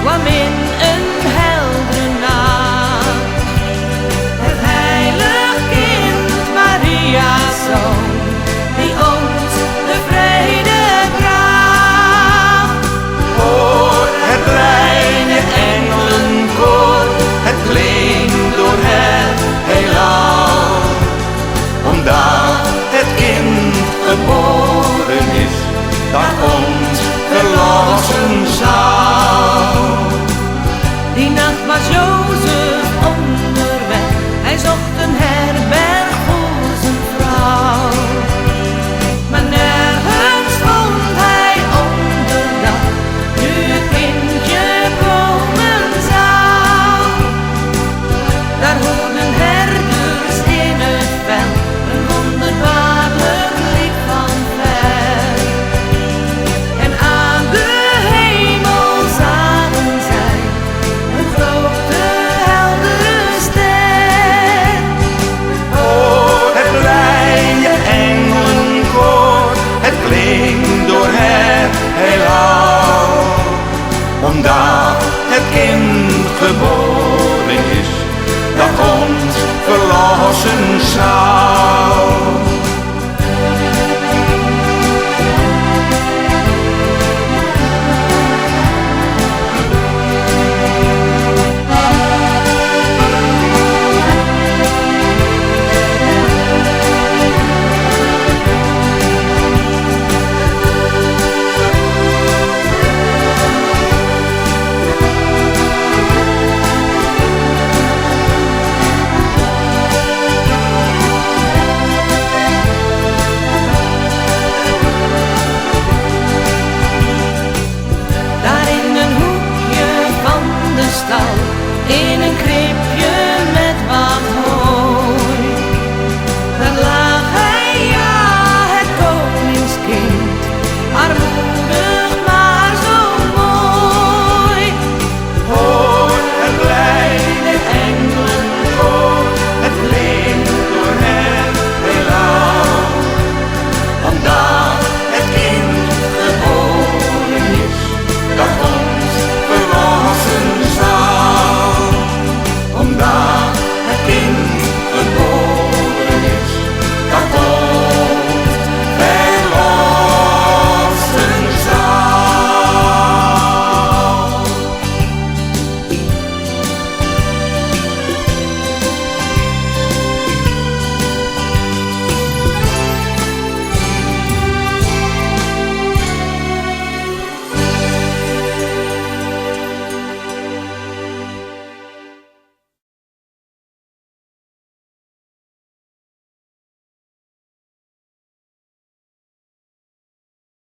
kwam in een heldere nacht. Het heilig kind, Maria's zoon, die ons de vrede bracht. Hoor het reine engelenkoor, het klinkt door het heelal. Omdat het kind geboren is, dat ons verlossen zal. Die nacht was Jozef onderweg, hij zocht een herberg voor zijn vrouw. Maar nergens vond hij onderdak, nu het kindje komen zou. Daar hoorden herders in het veld een wonderbaarlijk lied van ver. En aan de hemel zagen zij een grote heldere ster. Hoor het blije engelenkoor, het klinkt door het heelal. Omdat het kind geboren is, dat ons verlossen zal.